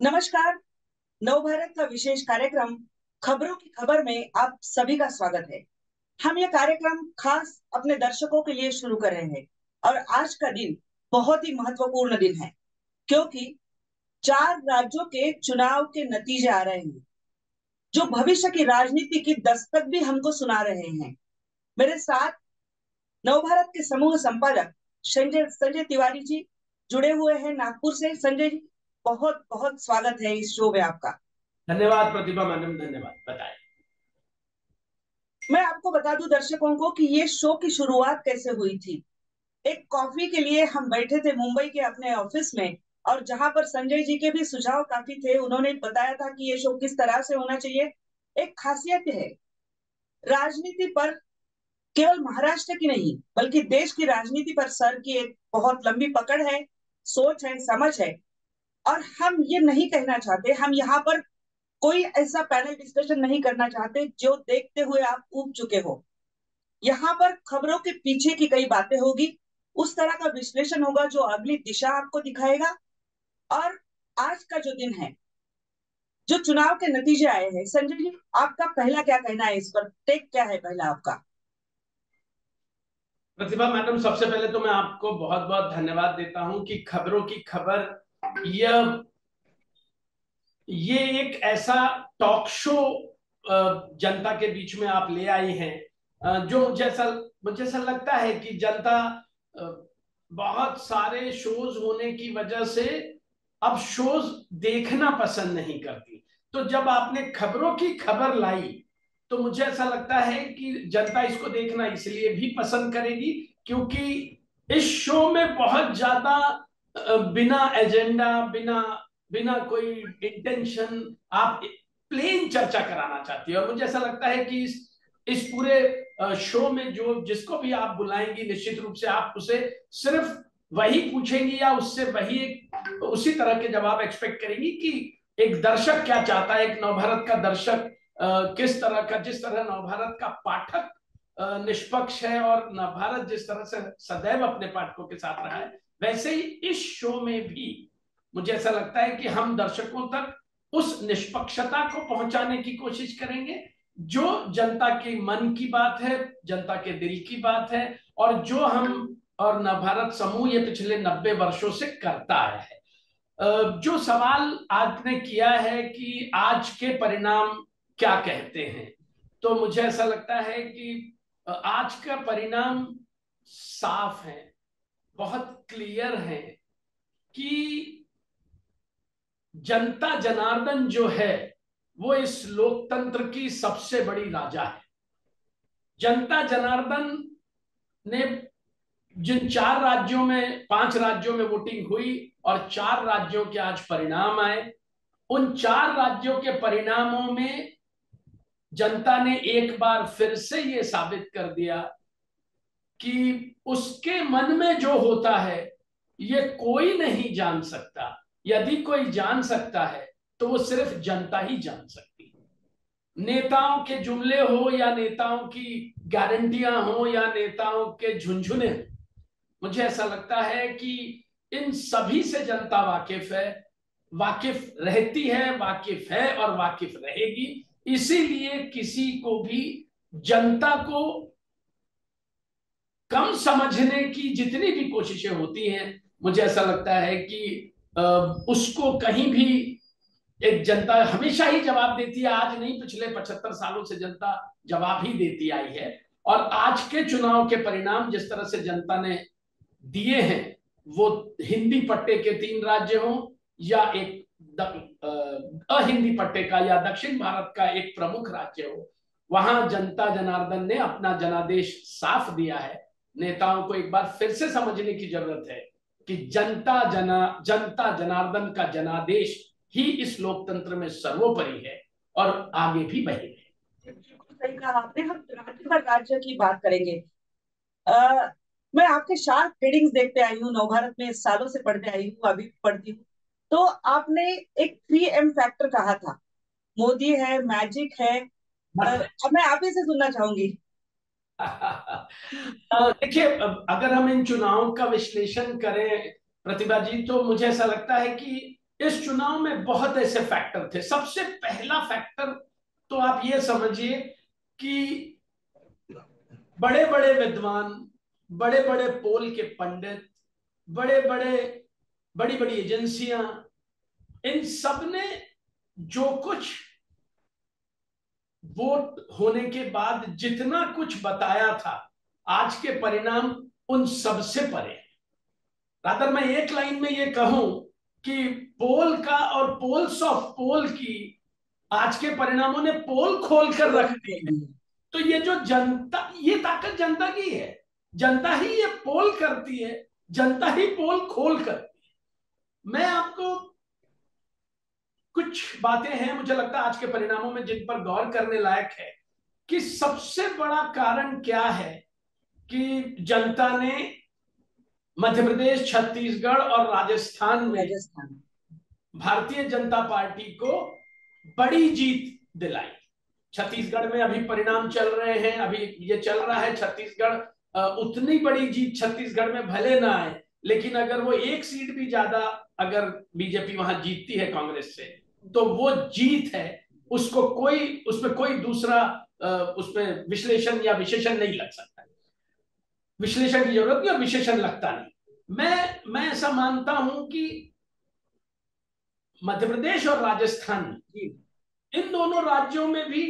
नमस्कार। नवभारत का विशेष कार्यक्रम खबरों की खबर में आप सभी का स्वागत है। हम ये कार्यक्रम खास अपने दर्शकों के लिए शुरू कर रहे हैं और आज का दिन बहुत ही महत्वपूर्ण दिन है क्योंकि 4 राज्यों के चुनाव के नतीजे आ रहे हैं जो भविष्य की राजनीति की दस्तक भी हमको सुना रहे हैं। मेरे साथ नवभारत के समूह संपादक संजय संजय तिवारी जी जुड़े हुए हैं नागपुर से। संजय जी, बहुत बहुत स्वागत है इस शो में आपका। धन्यवाद प्रतिभा मैडम, धन्यवाद। बताएं। मैं आपको बता दूं दर्शकों को कि ये शो की शुरुआत कैसे हुई थी। एक कॉफी के लिए हम बैठे थे मुंबई के अपने ऑफिस में और जहां पर संजय जी के भी सुझाव काफी थे। उन्होंने बताया था कि ये शो किस तरह से होना चाहिए। एक खासियत है राजनीति पर, केवल महाराष्ट्र की नहीं बल्कि देश की राजनीति पर सर की एक बहुत लंबी पकड़ है, सोच है, समझ है। और हम ये नहीं कहना चाहते, हम यहाँ पर कोई ऐसा पैनल डिस्कशन नहीं करना चाहते जो देखते हुए आप ऊब चुके हो। यहाँ पर खबरों के पीछे की कई बातें होगी, उस तरह का विश्लेषण होगा जो अगली दिशा आपको दिखाएगा। और आज का जो दिन है, जो चुनाव के नतीजे आए हैं, संजय जी आपका पहला क्या कहना है इस पर? टेक क्या है पहला आपका? प्रतिभा मैडम, सबसे पहले तो मैं आपको बहुत बहुत धन्यवाद देता हूं कि खबरों की खबर ये एक ऐसा टॉक शो जनता के बीच में आप ले आई हैं, जो मुझे ऐसा लगता है कि जनता बहुत सारे शोज होने की वजह से अब शोज देखना पसंद नहीं करती। तो जब आपने खबरों की खबर लाई तो मुझे ऐसा लगता है कि जनता इसको देखना इसलिए भी पसंद करेगी क्योंकि इस शो में बहुत ज्यादा बिना एजेंडा, बिना बिना कोई इंटेंशन आप प्लेन चर्चा कराना चाहती है। और मुझे ऐसा लगता है कि इस पूरे शो में जो जिसको भी आप बुलाएंगी निश्चित रूप से आप उसे सिर्फ वही पूछेंगी या उससे वही उसी तरह के जवाब एक्सपेक्ट करेंगी कि एक दर्शक क्या चाहता है, एक नवभारत का दर्शक किस तरह का, जिस तरह नवभारत का पाठक निष्पक्ष है और नवभारत जिस तरह से सदैव अपने पाठकों के साथ रहा है, वैसे ही इस शो में भी मुझे ऐसा लगता है कि हम दर्शकों तक उस निष्पक्षता को पहुंचाने की कोशिश करेंगे जो जनता के मन की बात है, जनता के दिल की बात है और जो हम और नवभारत समूह ये पिछले 90 वर्षों से करता है। जो सवाल आपने किया है कि आज के परिणाम क्या कहते हैं, तो मुझे ऐसा लगता है कि आज का परिणाम साफ है, बहुत क्लियर है कि जनता जनार्दन जो है वो इस लोकतंत्र की सबसे बड़ी राजा है। जनता जनार्दन ने जिन 4 राज्यों में, 5 राज्यों में वोटिंग हुई और 4 राज्यों के आज परिणाम आए, उन 4 राज्यों के परिणामों में जनता ने एक बार फिर से ये साबित कर दिया कि उसके मन में जो होता है ये कोई नहीं जान सकता। यदि कोई जान सकता है तो वो सिर्फ जनता ही जान सकती है। नेताओं के जुमले हो या नेताओं की गारंटियां हो या नेताओं के झुनझुने, मुझे ऐसा लगता है कि इन सभी से जनता वाकिफ है, वाकिफ रहती है, वाकिफ है और वाकिफ रहेगी। इसीलिए किसी को भी जनता को कम समझने की जितनी भी कोशिशें होती हैं, मुझे ऐसा लगता है कि उसको कहीं भी एक जनता हमेशा ही जवाब देती है। आज नहीं, पिछले 75 सालों से जनता जवाब ही देती आई है। और आज के चुनाव के परिणाम जिस तरह से जनता ने दिए हैं, वो हिंदी पट्टे के 3 राज्य हों या एक अहिंदी पट्टे का या दक्षिण भारत का एक प्रमुख राज्य हो, वहां जनता जनार्दन ने अपना जनादेश साफ दिया है। नेताओं को एक बार फिर से समझने की जरूरत है कि जनता जनार्दन का जनादेश ही इस लोकतंत्र में सर्वोपरि है और आगे भी वही है। बिल्कुल सही कहा आपने। हम राज्य पर राज्य की बात करेंगे। आ, मैं आपके शार्प रीडिंग्स देखते आई हूँ, नवभारत में सालों से पढ़ते आई हूँ, अभी भी पढ़ती हूँ। तो आपने एक 3M फैक्टर कहा था, मोदी है, मैजिक है। अब मैं आप ही से सुनना चाहूंगी। देखिए, अगर हम इन चुनावों का विश्लेषण करें प्रतिभा जी, तो मुझे ऐसा लगता है कि इस चुनाव में बहुत ऐसे फैक्टर थे। सबसे पहला फैक्टर तो आप ये समझिए कि बड़े बड़े विद्वान, बड़े बड़े पोल के पंडित, बड़े बड़े बड़ी बड़ी एजेंसियां, इन सब ने जो कुछ वोट होने के बाद जितना कुछ बताया था, आज के परिणाम उन सबसे परे। रादर मैं एक लाइन में ये कहूं कि पोल का और पोल्स ऑफ पोल की आज के परिणामों ने पोल खोल कर रख दी है। तो ये जो जनता, ये ताकत जनता की है। जनता ही ये पोल करती है, जनता ही पोल खोल करती है। मैं आपको कुछ बातें हैं मुझे लगता है आज के परिणामों में जिन पर गौर करने लायक है कि सबसे बड़ा कारण क्या है कि जनता ने मध्य प्रदेश, छत्तीसगढ़ और राजस्थान में भारतीय जनता पार्टी को बड़ी जीत दिलाई। छत्तीसगढ़ में अभी परिणाम चल रहे हैं, अभी ये चल रहा है छत्तीसगढ़, उतनी बड़ी जीत छत्तीसगढ़ में भले ना आए, लेकिन अगर वो एक सीट भी ज्यादा अगर बीजेपी वहां जीतती है कांग्रेस से, तो वो जीत है, उसको कोई, उसमें कोई दूसरा उसमें विश्लेषण या विशेषण नहीं लग सकता। विश्लेषण की जरूरत नहीं और विशेषण लगता नहीं। मैं ऐसा मानता हूं कि मध्य प्रदेश और राजस्थान, इन दोनों राज्यों में भी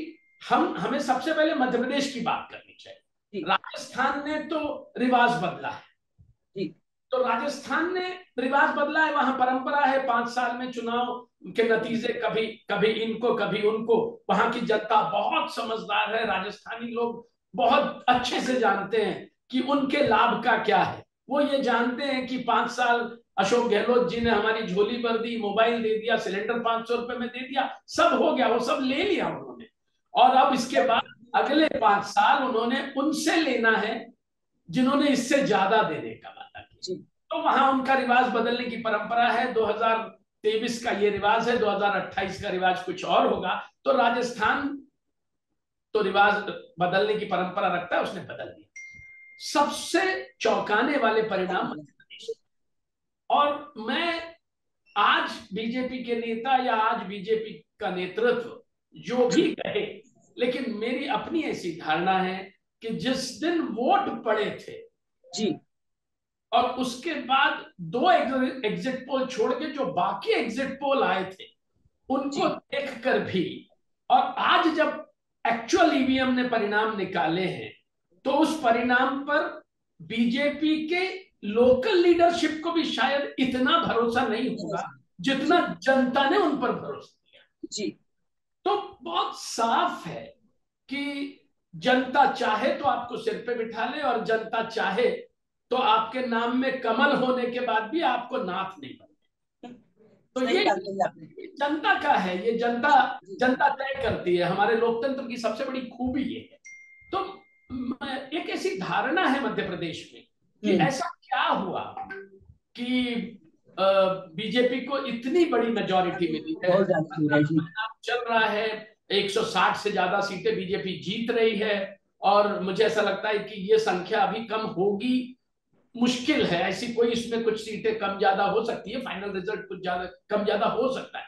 हमें सबसे पहले मध्य प्रदेश की बात करनी चाहिए। राजस्थान ने तो रिवाज बदला है, तो राजस्थान ने रिवाज बदला है। वहां परंपरा है 5 साल में चुनाव के नतीजे कभी कभी इनको कभी उनको। वहां की जनता बहुत समझदार है, राजस्थानी लोग बहुत अच्छे से जानते हैं कि उनके लाभ का क्या है। वो ये जानते हैं कि 5 साल अशोक गहलोत जी ने हमारी झोली भर दी, मोबाइल दे दिया, सिलेंडर 500 रुपए में दे दिया, सब हो गया, वो सब ले लिया उन्होंने। और अब इसके बाद अगले 5 साल उन्होंने उनसे लेना है जिन्होंने इससे ज्यादा देने का वादा किया। तो वहां उनका रिवाज बदलने की परंपरा है। 2023 का ये रिवाज है, 2028 का रिवाज कुछ और होगा। तो राजस्थान तो रिवाज बदलने की परंपरा रखता है, उसने बदल दिया। सबसे चौंकाने वाले परिणाम मध्य प्रदेश। और मैं आज बीजेपी के नेता या आज बीजेपी का नेतृत्व जो भी कहे, लेकिन मेरी अपनी ऐसी धारणा है कि जिस दिन वोट पड़े थे जी, और उसके बाद 2 एग्जिट पोल छोड़ के जो बाकी एग्जिट पोल आए थे उनको देखकर भी, और आज जब एक्चुअल ईवीएम ने परिणाम निकाले हैं, तो उस परिणाम पर बीजेपी के लोकल लीडरशिप को भी शायद इतना भरोसा नहीं होगा जितना जनता ने उन पर भरोसा किया जी। तो बहुत साफ है कि जनता चाहे तो आपको सिर पे बिठा ले, और जनता चाहे तो आपके नाम में कमल होने के बाद भी आपको नाथ नहीं बने। तो ये जनता का है, ये जनता तय करती है। हमारे लोकतंत्र की सबसे बड़ी खूबी ये है। तो एक ऐसी धारणा है मध्य प्रदेश में कि ऐसा क्या हुआ कि बीजेपी को इतनी बड़ी मेजॉरिटी मिली है, चल रहा है, 160 से ज्यादा सीटें बीजेपी जीत रही है। और मुझे ऐसा लगता है कि ये संख्या अभी कम होगी, मुश्किल है ऐसी कोई, इसमें कुछ सीटें कम ज्यादा हो सकती है, फाइनल रिजल्ट कुछ ज्यादा कम ज्यादा हो सकता है।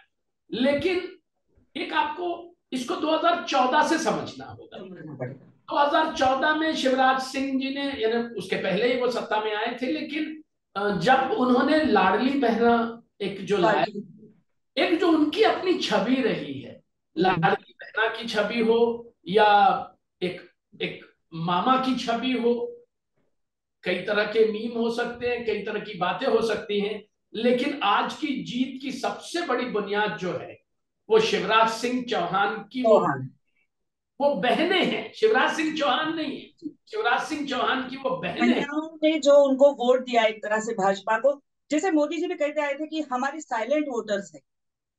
लेकिन एक आपको इसको 2014 से समझना होगा। 2014 में शिवराज सिंह जी ने, यानी उसके पहले ही वो सत्ता में आए थे, लेकिन जब उन्होंने लाडली बहना एक जो लाया, एक जो उनकी अपनी छवि रही है, लाडली बहना की छवि हो या एक एक मामा की छवि हो, कई तरह के मीम हो सकते हैं, कई तरह की बातें हो सकती हैं, लेकिन आज की जीत की सबसे बड़ी बुनियाद जो है वो शिवराज सिंह चौहान की वो बहनें हैं। शिवराज सिंह चौहान नहीं है, शिवराज सिंह चौहान की वो बहनें ने जो उनको वोट दिया एक तरह से भाजपा को। जैसे मोदी जी भी कहते आए थे कि हमारी साइलेंट वोटर्स है,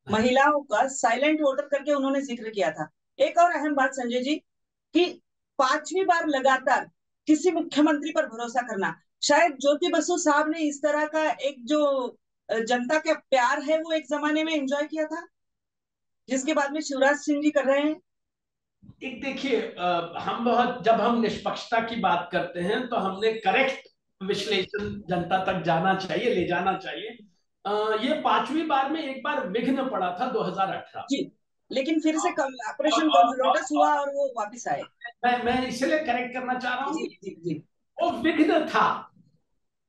महिलाओं का साइलेंट वोटर करके उन्होंने जिक्र किया था। एक और अहम बात संजय जी, कि 5वीं बार लगातार किसी मुख्यमंत्री पर भरोसा करना, शायद ज्योति बसु साहब ने इस तरह का एक जो जनता का प्यार है वो एक जमाने में एंजॉय किया था, जिसके बाद में शिवराज सिंह जी कर रहे हैं। एक देखिए, जब हम निष्पक्षता की बात करते हैं तो हमने करेक्ट विश्लेषण जनता तक जाना चाहिए, ले जाना चाहिए। ये पांचवी बार में एक बार विघ्न पड़ा था 2018। जी, लेकिन फिर से और, ऑपरेशन और, और, लोटस हुआ और वो वापिस आए। मैं इसलिए करेक्ट करना चाह रहा जी हूँ, जी जी। वो विघ्न था,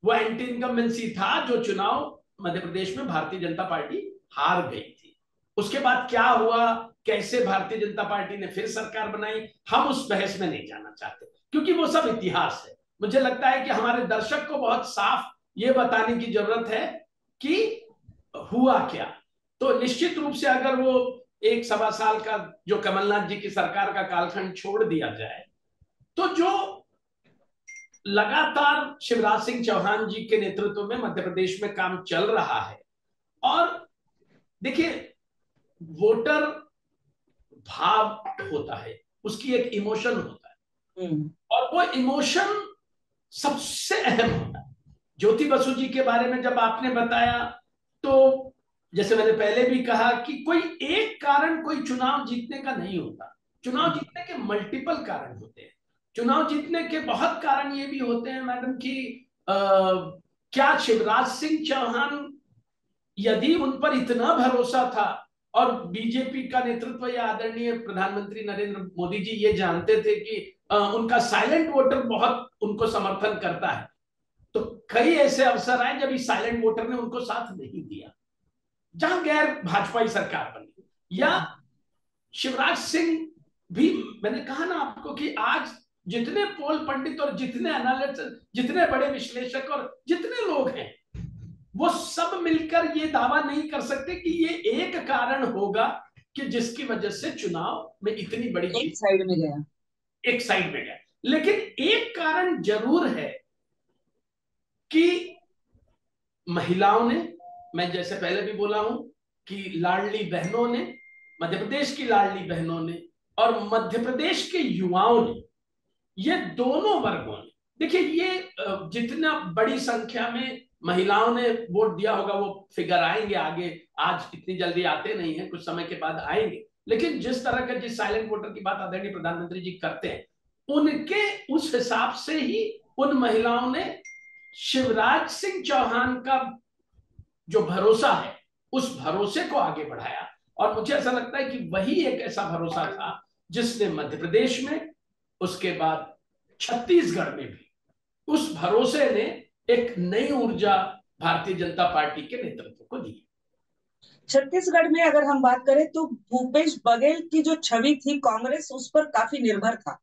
वो एंटी इनकम्बेंसी था, जो चुनाव मध्य प्रदेश में भारतीय जनता पार्टी हार गई थी। उसके बाद क्या हुआ, कैसे भारतीय जनता पार्टी ने फिर सरकार बनाई, हम उस बहस में नहीं जाना चाहते, क्योंकि वो सब इतिहास है। मुझे लगता है कि हमारे दर्शक को बहुत साफ ये बताने की जरूरत है कि हुआ क्या। तो निश्चित रूप से अगर वो एक सवा साल का जो कमलनाथ जी की सरकार का कालखंड छोड़ दिया जाए, तो जो लगातार शिवराज सिंह चौहान जी के नेतृत्व में मध्य प्रदेश में काम चल रहा है, और देखिए, वोटर भाव होता है, उसकी एक इमोशन होता है, और वो इमोशन सबसे अहम होता है। ज्योति बसु जी के बारे में जब आपने बताया, तो जैसे मैंने पहले भी कहा कि कोई एक कारण कोई चुनाव जीतने का नहीं होता। चुनाव जीतने के मल्टीपल कारण होते हैं। चुनाव जीतने के बहुत कारण ये भी होते हैं मैडम कि क्या शिवराज सिंह चौहान, यदि उन पर इतना भरोसा था, और बीजेपी का नेतृत्व या आदरणीय प्रधानमंत्री नरेंद्र मोदी जी ये जानते थे कि उनका साइलेंट वोटर बहुत उनको समर्थन करता है, तो कई ऐसे अवसर आए जब इस साइलेंट वोटर ने उनको साथ नहीं दिया, जहां गैर भाजपाई सरकार बनी। या शिवराज सिंह भी, मैंने कहा ना आपको कि आज जितने पोल पंडित और जितने एनालिस्ट, जितने बड़े विश्लेषक और जितने लोग हैं, वो सब मिलकर ये दावा नहीं कर सकते कि ये एक कारण होगा कि जिसकी वजह से चुनाव में इतनी बड़ी एक जीत साइड में गया। एक साइड में गया। लेकिन एक कारण जरूर है कि महिलाओं ने, मैं जैसे पहले भी बोला हूं कि लाडली बहनों ने, मध्य प्रदेश की लाडली बहनों ने और मध्य प्रदेश के युवाओं ने, ये दोनों वर्गों ने, देखिए ये जितना बड़ी संख्या में महिलाओं ने वोट दिया होगा वो फिगर आएंगे आगे, आज इतनी जल्दी आते नहीं है, कुछ समय के बाद आएंगे। लेकिन जिस तरह का, जिस साइलेंट वोटर की बात आदरणीय प्रधानमंत्री जी करते हैं, उनके उस हिसाब से ही उन महिलाओं ने शिवराज सिंह चौहान का जो भरोसा है, उस भरोसे को आगे बढ़ाया। और मुझे ऐसा लगता है कि वही एक ऐसा भरोसा था जिसने मध्य प्रदेश में, उसके बाद छत्तीसगढ़ में भी, उस भरोसे ने एक नई ऊर्जा भारतीय जनता पार्टी के नेतृत्व को दी। छत्तीसगढ़ में अगर हम बात करें तो भूपेश बघेल की जो छवि थी कांग्रेस उस पर काफी निर्भर था।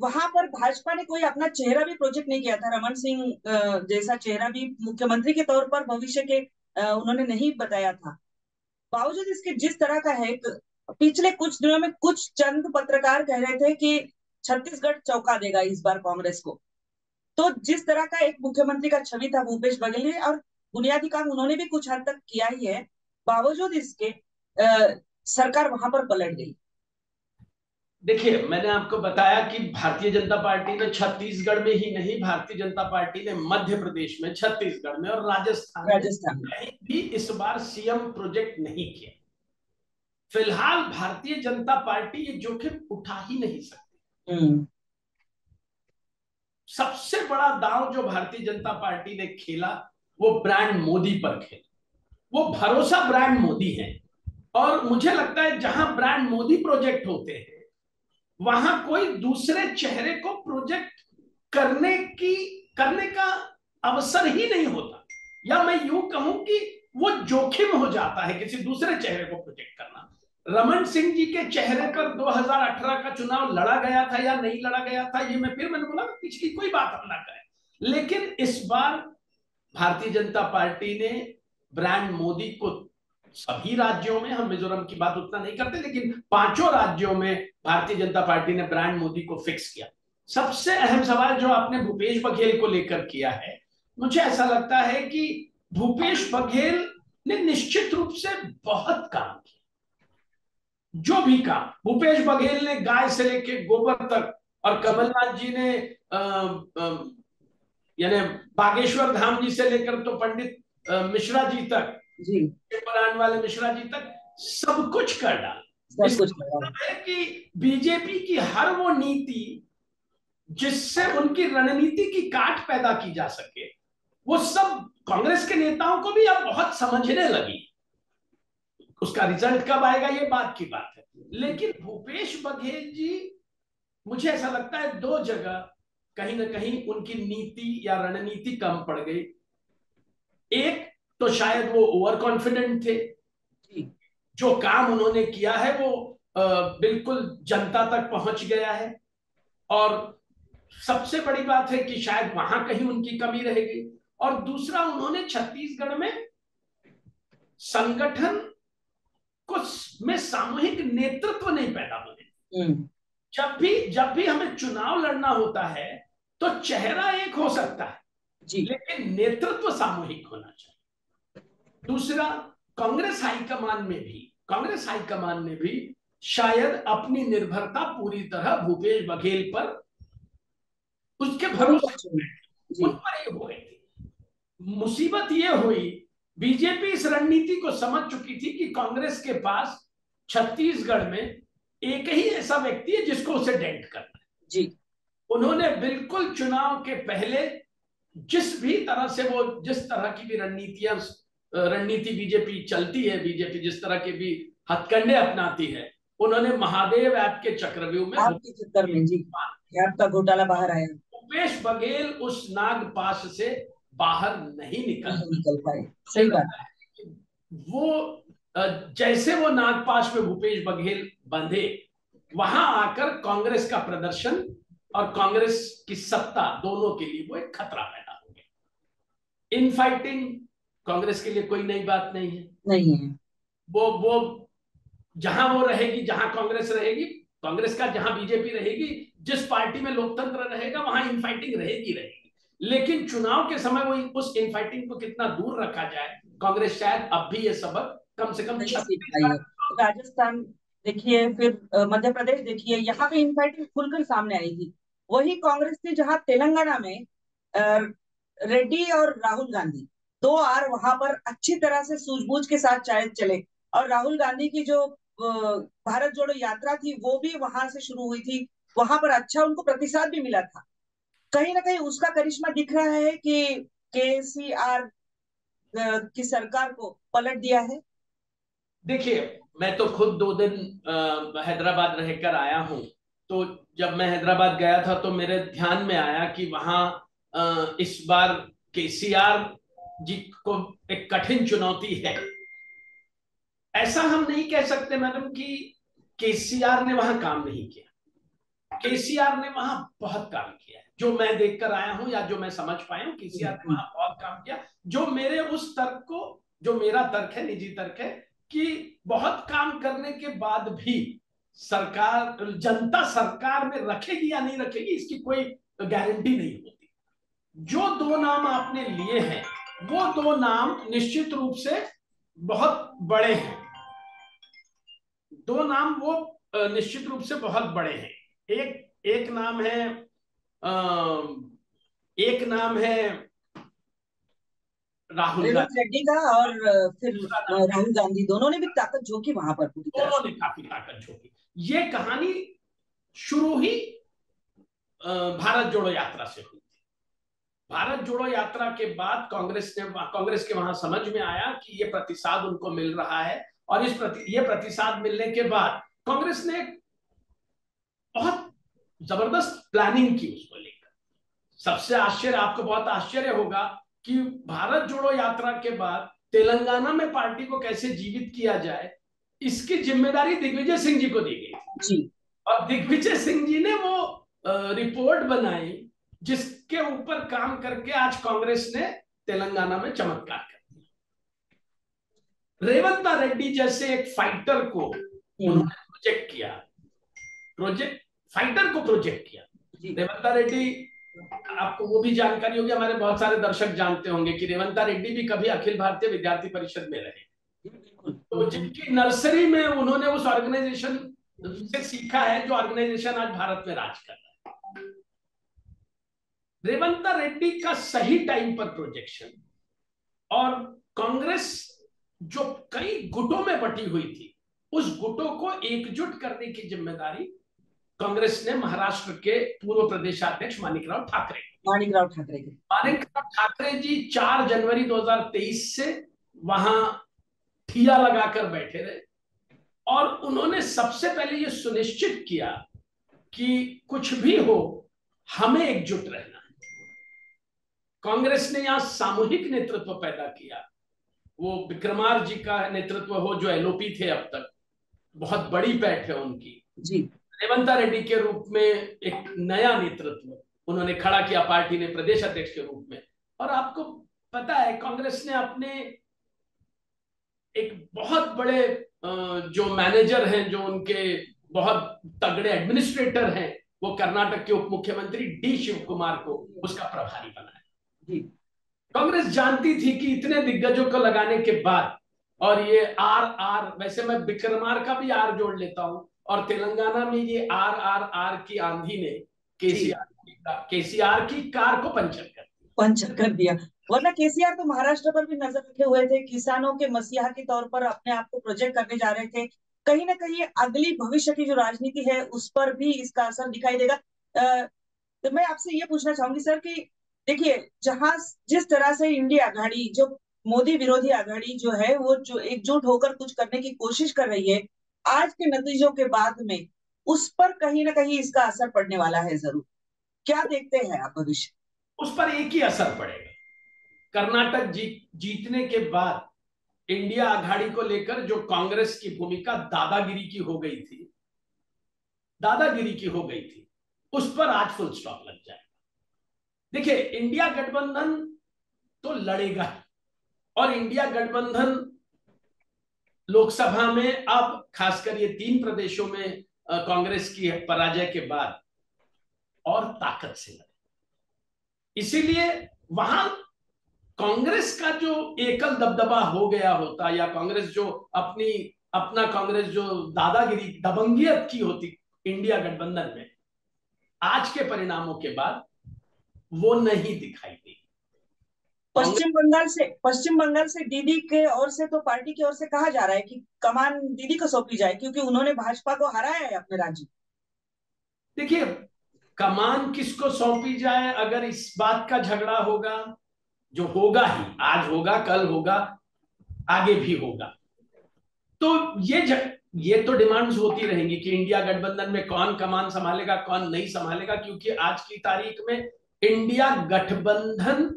वहां पर भाजपा ने कोई अपना चेहरा भी प्रोजेक्ट नहीं किया था। रमन सिंह जैसा चेहरा भी मुख्यमंत्री के तौर पर भविष्य के उन्होंने नहीं बताया था। बावजूद इसके जिस तरह का है, पिछले कुछ दिनों में कुछ चंद पत्रकार कह रहे थे कि छत्तीसगढ़ चौंका देगा इस बार कांग्रेस को। तो जिस तरह का एक मुख्यमंत्री का छवि था भूपेश बघेल ने, और बुनियादी काम उन्होंने भी कुछ हद तक किया ही है, बावजूद इसके सरकार वहां पर पलट गई। देखिए, मैंने आपको बताया कि भारतीय जनता पार्टी ने छत्तीसगढ़ में ही नहीं, भारतीय जनता पार्टी ने मध्य प्रदेश में, छत्तीसगढ़ में और राजस्थान में राजस्थान में कहीं भी इस बार सीएम प्रोजेक्ट नहीं किया। फिलहाल भारतीय जनता पार्टी ये जोखिम उठा ही नहीं सकती। सबसे बड़ा दांव जो भारतीय जनता पार्टी ने खेला, वो ब्रांड मोदी पर खेला। वो भरोसा ब्रांड मोदी है, और मुझे लगता है जहां ब्रांड मोदी प्रोजेक्ट होते हैं, वहां कोई दूसरे चेहरे को प्रोजेक्ट करने का अवसर ही नहीं होता। या मैं यूं कहूं कि वो जोखिम हो जाता है किसी दूसरे चेहरे को प्रोजेक्ट करना। रमन सिंह जी के चेहरे पर 2018 का चुनाव लड़ा गया था या नहीं लड़ा गया था, ये मैंने बोला पिछली कोई बात हम ना करें। लेकिन इस बार भारतीय जनता पार्टी ने ब्रांड मोदी को सभी राज्यों में, हम मिजोरम की बात उतना नहीं करते, लेकिन पांचों राज्यों में भारतीय जनता पार्टी ने ब्रांड मोदी को फिक्स किया। सबसे अहम सवाल जो आपने भूपेश बघेल को लेकर किया है, मुझे ऐसा लगता है कि भूपेश बघेल ने निश्चित रूप से बहुत काम किया। जो भी काम भूपेश बघेल ने, गाय से लेकर गोबर तक, और कमलनाथ जी ने यानी बागेश्वर धाम जी से लेकर तो पंडित मिश्रा जी तक, जी, बनाने वाले मिश्रा जी तक, सब कुछ कर डाला। सब कुछ इसका कर मतलब है कि बीजेपी की हर वो नीति जिससे उनकी रणनीति की काट पैदा की जा सके, वो सब कांग्रेस के नेताओं को भी अब बहुत समझने लगी। उसका रिजल्ट कब आएगा ये बात की बात है। लेकिन भूपेश बघेल जी, मुझे ऐसा लगता है दो जगह कहीं ना कहीं उनकी नीति या रणनीति कम पड़ गई। एक तो शायद वो ओवर कॉन्फिडेंट थे, जो काम उन्होंने किया है वो बिल्कुल जनता तक पहुंच गया है। और सबसे बड़ी बात है कि शायद वहां कहीं उनकी कमी रह गई। और दूसरा, उन्होंने छत्तीसगढ़ में संगठन को में सामूहिक नेतृत्व नहीं पैदा होने। जब भी हमें चुनाव लड़ना होता है तो चेहरा एक हो सकता है, लेकिन नेतृत्व सामूहिक होना चाहिए। दूसरा, कांग्रेस हाईकमान ने भी शायद अपनी निर्भरता पूरी तरह भूपेश बघेल पर, उसके भरोसे उन पर ही हो गई थी। मुसीबत ये हुई, बीजेपी इस रणनीति को समझ चुकी थी कि कांग्रेस के पास छत्तीसगढ़ में एक ही ऐसा व्यक्ति है जिसको उसे डेंट करना है। जी, उन्होंने बिल्कुल चुनाव के पहले जिस तरह की भी रणनीति बीजेपी चलती है, बीजेपी जिस तरह के भी हथकंडे अपनाती है, उन्होंने महादेव ऐप के चक्रव्यूह में ऐप का घोटाला बाहर आया। भूपेश बघेल उस नागपाश से बाहर नहीं निकल पाए। सही बात है। वो जैसे वो नागपाश में भूपेश बघेल बंधे, वहां आकर कांग्रेस का प्रदर्शन और कांग्रेस की सत्ता दोनों के लिए वो एक खतरा पैदा हो गया। इनफाइटिंग कांग्रेस के लिए कोई नई बात नहीं है। वो जहां वो रहेगी, जहां कांग्रेस रहेगी, कांग्रेस का जहां बीजेपी रहेगी, जिस पार्टी में लोकतंत्र रहेगा वहां इनफाइटिंग रहेगी। लेकिन चुनाव के समय वो उस इनफाइटिंग को कितना दूर रखा जाए, कांग्रेस शायद अब भी ये सबक कम से कम राजस्थान देखिए, फिर मध्य प्रदेश देखिए, यहाँ पे इनफाइटिंग खुलकर सामने आई थी। वही कांग्रेस थी जहाँ तेलंगाना में रेड्डी और राहुल गांधी दो आर वहां पर अच्छी तरह से सूझबूझ के साथ शायद चले। और राहुल गांधी की जो भारत जोड़ो यात्रा थी वो भी वहां से शुरू हुई थी। वहां पर अच्छा उनको प्रतिसाद भी मिला था। कहीं ना कहीं उसका करिश्मा दिख रहा है कि केसीआर की सरकार को पलट दिया है। देखिए, मैं तो खुद 2 दिन हैदराबाद रहकर आया हूं। तो जब मैं हैदराबाद गया था तो मेरे ध्यान में आया कि वहां इस बार केसीआर जी को एक कठिन चुनौती है। ऐसा हम नहीं कह सकते मैडम कि केसीआर ने वहां काम नहीं किया। केसीआर ने वहां बहुत काम किया है, जो मैं देखकर आया हूं या जो मैं समझ पाया हूं। केसीआर ने वहां बहुत काम किया। जो मेरा तर्क है, निजी तर्क है, कि बहुत काम करने के बाद भी जनता सरकार में रखेगी या नहीं रखेगी, इसकी कोई गारंटी नहीं होती। जो 2 नाम आपने लिए हैं, वो 2 नाम निश्चित रूप से बहुत बड़े हैं। 2 नाम वो निश्चित रूप से बहुत बड़े हैं। एक नाम है राहुल रेड्डी का, और फिर राहुल गांधी, दोनों ने भी ताकत झोंकी वहां पर, पूरी तरह दोनों ने काफी ताकत झोंकी। ये कहानी शुरू ही भारत जोड़ो यात्रा से हुई थी। भारत जोड़ो यात्रा के बाद कांग्रेस के वहां समझ में आया कि ये प्रतिसाद उनको मिल रहा है, और ये प्रतिसाद मिलने के बाद कांग्रेस ने बहुत जबरदस्त प्लानिंग की उसको लेकर। सबसे आपको बहुत आश्चर्य होगा कि भारत जोड़ो यात्रा के बाद तेलंगाना में पार्टी को कैसे जीवित किया जाए, इसकी जिम्मेदारी दिग्विजय सिंह जी को दी गई थी। और दिग्विजय सिंह जी ने वो रिपोर्ट बनाई, जिसके ऊपर काम करके आज कांग्रेस ने तेलंगाना में चमत्कार कर दिया। रेवंता रेड्डी जैसे एक फाइटर को उन्होंने प्रोजेक्ट किया। रेवंता रेड्डी, आपको वो भी जानकारी होगी, हमारे बहुत सारे दर्शक जानते होंगे कि रेवंता रेड्डी भी कभी अखिल भारतीय विद्यार्थी परिषद में रहे। तो जिनकी नर्सरी में उन्होंने उस ऑर्गेनाइजेशन से सीखा है, जो ऑर्गेनाइजेशन आज भारत में राज कर रहा है। रेवंता रेड्डी का सही टाइम पर प्रोजेक्शन, और कांग्रेस जो कई गुटों में बटी हुई थी, उस गुटों को एकजुट करने की जिम्मेदारी कांग्रेस ने महाराष्ट्र के पूर्व प्रदेशाध्यक्ष माणिकराव ठाकरे माणिकराव ठाकरे के। माणिकराव ठाकरे जी 4 जनवरी 2023 से वहां ठिया लगाकर बैठे रहे और उन्होंने सबसे पहले ये सुनिश्चित किया कि कुछ भी हो हमें एकजुट रहना है। कांग्रेस ने यहां सामूहिक नेतृत्व पैदा किया। वो विक्रमार्क जी का नेतृत्व हो जो एलओपी थे अब तक, बहुत बड़ी पैठ है उनकी। जी। रेवंता रेड्डी के रूप में एक नया नेतृत्व उन्होंने खड़ा किया पार्टी ने प्रदेश अध्यक्ष के रूप में। और आपको पता है कांग्रेस ने अपने एक बहुत बड़े जो मैनेजर हैं, जो उनके बहुत तगड़े एडमिनिस्ट्रेटर हैं, वो कर्नाटक के उप मुख्यमंत्री डी शिव कुमार को उसका प्रभारी बनाया। कांग्रेस जानती थी कि इतने दिग्गजों को लगाने के बाद, और ये आर आर, वैसे मैं विक्रमार का भी आर जोड़ लेता हूं, और तेलंगाना में ये आर आर आर की आंधी ने केसीआर की कार को पंचर कर दिया। वरना केसीआर तो महाराष्ट्र पर भी नजर रखे हुए थे, किसानों के मसीहा के तौर पर अपने आप को प्रोजेक्ट करने जा रहे थे। कहीं ना कहीं अगली भविष्य की जो राजनीति है उस पर भी इसका असर दिखाई देगा। तो मैं आपसे ये पूछना चाहूंगी सर कि देखिए, जहां जिस तरह से इंडिया आघाड़ी, जो मोदी विरोधी आघाड़ी जो है, वो जो एकजुट होकर कुछ करने की कोशिश कर रही है, आज के नतीजों के बाद में उस पर कहीं ना कहीं इसका असर पड़ने वाला है जरूर। क्या देखते हैं आप भविष्य? उस पर एक ही असर पड़ेगा। कर्नाटक जीतने के बाद इंडिया आघाड़ी को लेकर जो कांग्रेस की भूमिका दादागिरी की हो गई थी, उस पर आज फुल स्टॉप लग जाएगा। देखिए, इंडिया गठबंधन तो लड़ेगा, और इंडिया गठबंधन लोकसभा में अब खासकर ये 3 प्रदेशों में कांग्रेस की पराजय के बाद और ताकत से लड़े। इसीलिए वहां कांग्रेस का जो एकल दबदबा हो गया होता, या कांग्रेस जो कांग्रेस जो दादागिरी, दबंगियत की होती इंडिया गठबंधन में, आज के परिणामों के बाद वो नहीं दिखाई दी। पश्चिम बंगाल से दीदी के ओर से, तो पार्टी की ओर से कहा जा रहा है कि कमान दीदी को सौंपी जाए, क्योंकि उन्होंने भाजपा को हराया है अपने राज्य। देखिए, कमान किसको सौंपी जाए, अगर इस बात का झगड़ा होगा, जो होगा ही, आज होगा, कल होगा, आगे भी होगा, तो ये तो डिमांड्स होती रहेंगी कि इंडिया गठबंधन में कौन कमान संभालेगा, कौन नहीं संभालेगा, क्योंकि आज की तारीख में इंडिया गठबंधन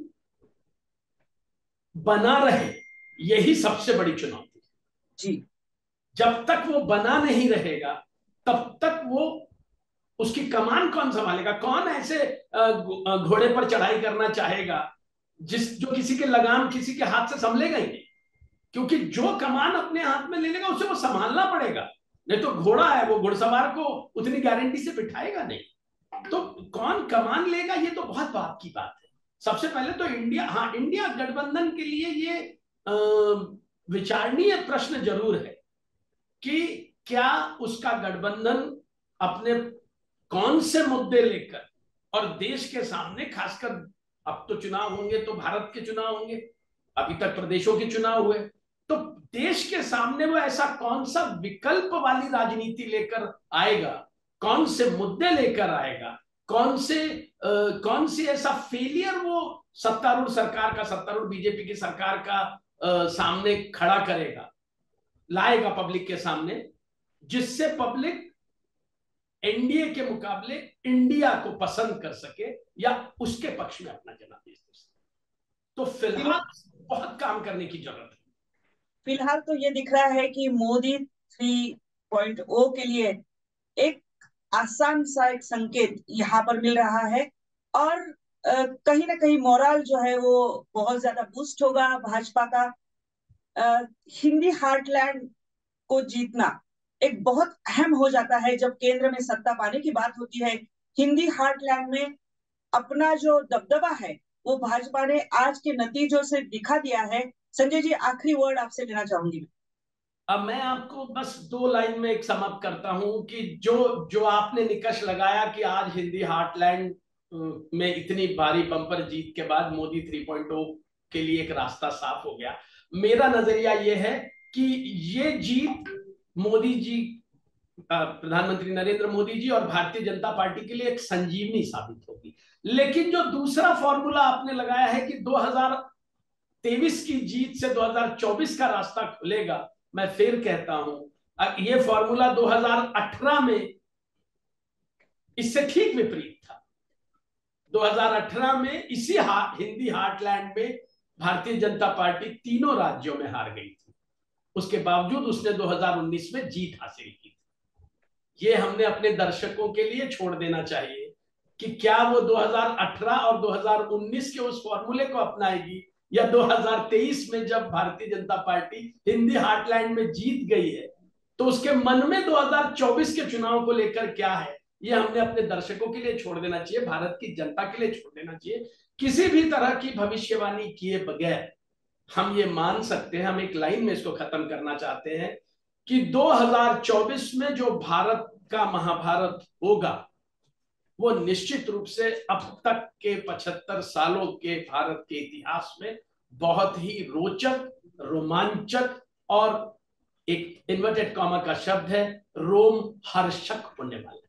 बना रहे, यही सबसे बड़ी चुनौती जी। जब तक वो बना नहीं रहेगा तब तक वो, उसकी कमान कौन संभालेगा? कौन ऐसे घोड़े पर चढ़ाई करना चाहेगा जो किसी के लगाम किसी के हाथ से संभलेगा ही नहीं, क्योंकि जो कमान अपने हाथ में ले लेगा उसे वो संभालना पड़ेगा, नहीं तो घोड़ा है, वो घुड़सवार को उतनी गारंटी से बिठाएगा नहीं। तो कौन कमान लेगा, ये तो बहुत बात की बात है। सबसे पहले तो इंडिया गठबंधन के लिए ये विचारणीय प्रश्न जरूर है कि क्या उसका गठबंधन अपने कौन से मुद्दे लेकर, और देश के सामने खासकर, अब तो चुनाव होंगे, तो भारत के चुनाव होंगे, अभी तक प्रदेशों के चुनाव हुए, तो देश के सामने वो ऐसा कौन सा विकल्प वाली राजनीति लेकर आएगा, कौन से मुद्दे लेकर आएगा, कौन सी ऐसा फेलियर वो सत्तारूढ़ बीजेपी की सरकार का सामने खड़ा करेगा, लाएगा पब्लिक के सामने, जिससे पब्लिक एनडीए के मुकाबले इंडिया को पसंद कर सके या उसके पक्ष में अपना जनादेश दे सके। तो फिलहाल बहुत काम करने की जरूरत है। फिलहाल तो ये दिख रहा है कि मोदी 3.0 के लिए एक आसान सा एक संकेत यहाँ पर मिल रहा है, और कहीं ना कहीं मोरल जो है वो बहुत ज्यादा बूस्ट होगा भाजपा का। हिंदी हार्टलैंड को जीतना एक बहुत अहम हो जाता है जब केंद्र में सत्ता पाने की बात होती है। हिंदी हार्टलैंड में अपना जो दबदबा है वो भाजपा ने आज के नतीजों से दिखा दिया है। संजय जी, आखिरी वर्ड आपसे लेना चाहूंगी। अब मैं आपको बस 2 लाइन में एक समाप्त करता हूं कि जो आपने निकष लगाया कि आज हिंदी हार्टलैंड में इतनी भारी बम्पर जीत के बाद मोदी 3.0 के लिए एक रास्ता साफ हो गया, मेरा नजरिया यह है कि ये जीत मोदी जी, प्रधानमंत्री नरेंद्र मोदी जी और भारतीय जनता पार्टी के लिए एक संजीवनी साबित होगी। लेकिन जो दूसरा फॉर्मूला आपने लगाया है कि 2023 की जीत से 2024 का रास्ता खुलेगा, मैं फिर कहता हूं ये फॉर्मूला 2018 में इससे ठीक विपरीत था। 2018 में इसी हिंदी हार्टलैंड में भारतीय जनता पार्टी तीनों राज्यों में हार गई थी, उसके बावजूद उसने 2019 में जीत हासिल की थी। ये हमने अपने दर्शकों के लिए छोड़ देना चाहिए कि क्या वो 2018 और 2019 के उस फॉर्मूले को अपनाएगी, या 2023 में जब भारतीय जनता पार्टी हिंदी हार्टलैंड में जीत गई है तो उसके मन में 2024 के चुनाव को लेकर क्या है, ये हमने अपने दर्शकों के लिए छोड़ देना चाहिए, भारत की जनता के लिए छोड़ देना चाहिए। किसी भी तरह की भविष्यवाणी किए बगैर हम ये मान सकते हैं, हम एक लाइन में इसको खत्म करना चाहते हैं कि 2024 में जो भारत का महाभारत होगा वो निश्चित रूप से अब तक के 75 सालों के भारत के इतिहास में बहुत ही रोचक, रोमांचक और एक इन्वर्टेड कॉमा का शब्द है रोम हर्षक होने वाला है।